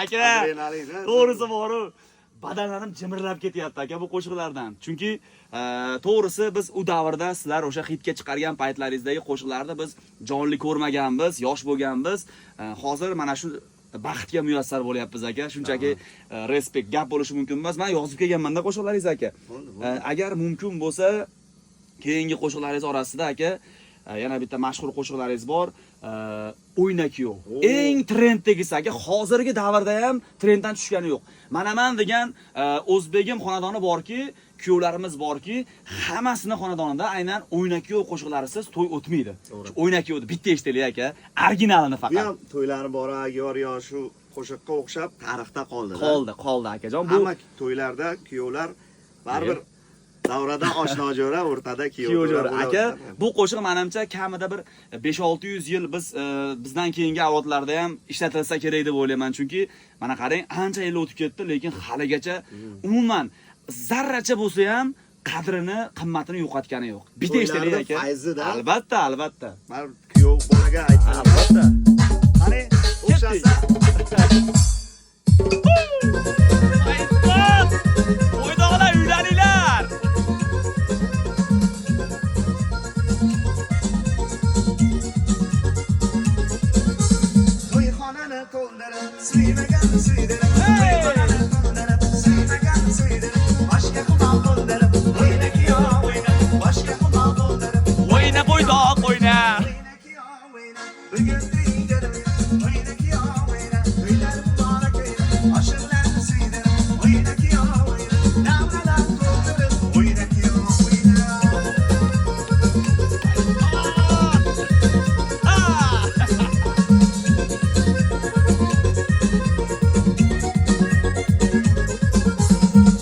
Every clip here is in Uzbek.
aka. To'g'risi bor-ku. Badanlarim jimirlab ketyapti aka bu qo'shiqlardan. Chunki to'g'risi biz u davrda sizlar o'sha hitga chiqargan paytlaringizdagi qo'shiqlarni biz jonli ko'rmaganmiz, yosh bo'lganmiz. Hozir mana shu baxtga muyassar bo'lyapmiz aka. Shunchaki respekt gap bo'lishi mumkin emas. Men yozib kelganman-da qo'shiqlaringiz aka. Agar mumkin bo'lsa, keyingi qo'shiqlaringiz orasida aka yana bitta mashhur qo'shiqlaringiz bor. O'ynakiyo. Eng trenddagisi aka, hozirgi davrda ham trenddan tushgani yo'q. Manaman degan o'zbegim xonadoni borki, kuyovlarimiz borki, hammasini xonadonida aynan o'ynakiyo qo'shiqlarisiz to'y o'tmaydi. O'ynakiyoni bitta eshitaylik aka, originalini faqat. Bu ham to'ylari bor, yor shu qo'shiqqa o'xshab tarixda qoldi. Qoldi akajon. Bu hamma to'ylarda kuyovlar baribir davrada oshnojo'ra, o'rtada kuyovjo'ra aka. Bu qo'shiq menimcha kamida bir 5-600 yil bizdan keyingi avlodlarda ham ishlatilsa kerak deb o'ylayman. Chunki mana qarang, ancha yil o'tib ketdi, lekin haligacha umuman zarracha bo'lsa ham qadrini, qimmatini yo'qotgani yo'q. Bitta eshitaylik aka. Albatta. Men kuyov bolaga aytaman. Albatta. Qani, o'xshasa Qo'ydoqlar uylaninglar. to'yxonani to'ldirib, suymagan suydirib, to'yxonani to'ldirib, suymagan suydirib, boshqa xudo to'ldirib, o'ynakiyo o'yna, boshqa xudo to'ldirib, O'yna qo'ydoq o'yna. o'ynakiyo o'yna, bugun to'ydirib, o'ynakiyo o'yna, to'ylar muborak o'yna, oshiqlarni suydirib, o'ynakiyo o'yna, davradan to'ldirib, o'ynakiyo o'yna.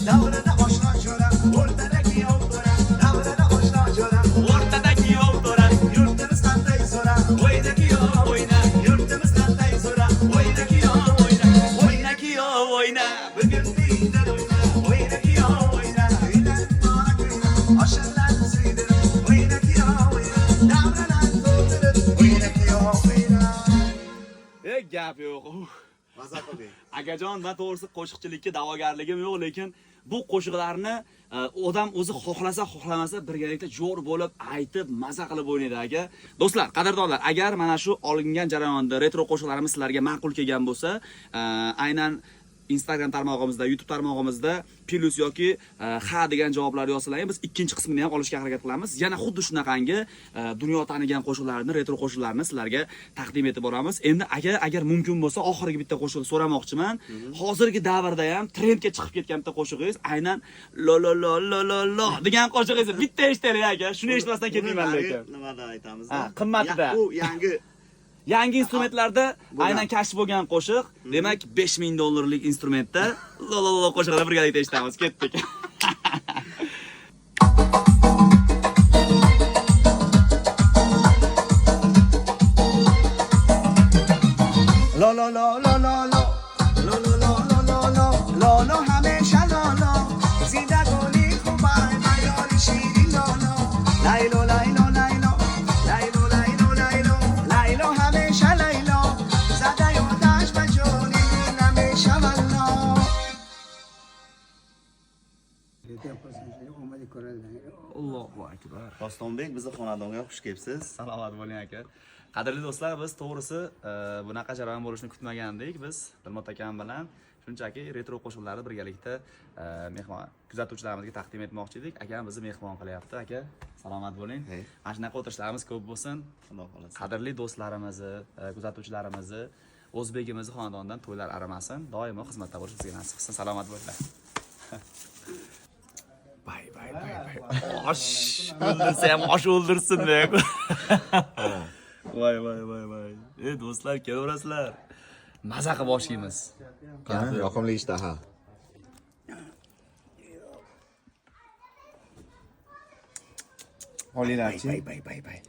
Davrada oshno jo'ra, o'rtada kuyov to'ra, davrada oshno jo'ra, O'rtada kuyov to'ra. yurtimiz qanday zo'ra, o'ynakiyo o'yna, yurtimiz qanday zo'ra, o'ynakiyo o'yna, O'ynakiyo o'yna. bugun to'yda o'yna, o'ynakiyo o'yna, to'ylar muborak o'yna, oshiqlarni suydirib, o'ynakiyo o'yna, davradan to'ldirib, o'ynakiyo o'yna. Gap yo'q. Maza qilding. Akajon, men to'g'risi qo'shiqchilikka da'vogarligim yo'q, lekin bu qo'shiqlarni odam o'zi xohlasa, xohlamasa birgalikda jo'r bo'lib, aytib, maza qilib o'ynaydi aka. Do'stlar, qadrdonlar, agar mana shu olingan jarayonda retro qo'shiqlarimiz sizlarga ma'qul kelgan bo'lsa, aynan Instagram tarmog'imizda, YouTube tarmog'imizda plus yoki ha degan javoblar yozsalaring, biz ikkinchi qismini ham olishga harakat qilamiz. Yana xuddi shunaqangi dunyo tanigan qo'shiqlarni, retro qo'shiqlarni sizlarga taqdim etib boramiz. Endi agar mumkin bo'lsa, oxirgi bitta qo'shiqni so'ramoqchiman. Hozirgi davrda ham trendga chiqib ketgan bitta qo'shig'ingiz aynan lo lo lo lo lo lo degan qo'shig'ingiz bitta eshitaylik aka. Shuni eshitmasdan ketmayman lekin. Nimada aytamiz? Qimmatida. Bu yangi instrumentlarda aynan kashf bo'lgan qo'shiq, demak $5000 instrumentda lo lo lo qo'shiqlarni birgalikda eshitamiz. Ketdik. lo lo lo lo lo lo lo lo lo lo lo lo lo lo hamisha lo lo zida goli khubay mayori shiri lo lo lailo lailo lailo lailo lailo lailo lailo hamisha lailo zada yodash bajoni hamisha wallo. Allohu akbar. Dostonbek, bizni xonadonga xush kelibsiz. Salomat bo'ling aka. Qadrli do'stlar, biz to'g'risi bunaqa jarayon bo'lishini kutmagandik. Biz Dilmot akam bilan shunchaki retro qo'shiqlarni birgalikda mehmon kuzatuvchilarimizga taqdim etmoqchi edik. Akam bizni mehmon qilyapti. Aka, salomat bo'ling. Mana shunaqa o'tirishlarimiz ko'p bo'lsin. Xudo xolasa. Qadrli do'stlarimizni, kuzatuvchilarimizni, o'zbegimizni xonadonidan to'ylar arimasin. Doimo xizmatda bo'lish bizga nasib qilsin. Salomat bo'linglar. Bay. Osh o'ldirsa ham osh o'ldirsin deb. Voy. Do'stlar, kelaverasizlar. Maza qilib boshlaymiz. Yoqimli ishtaha. Olinglarchi. Bay.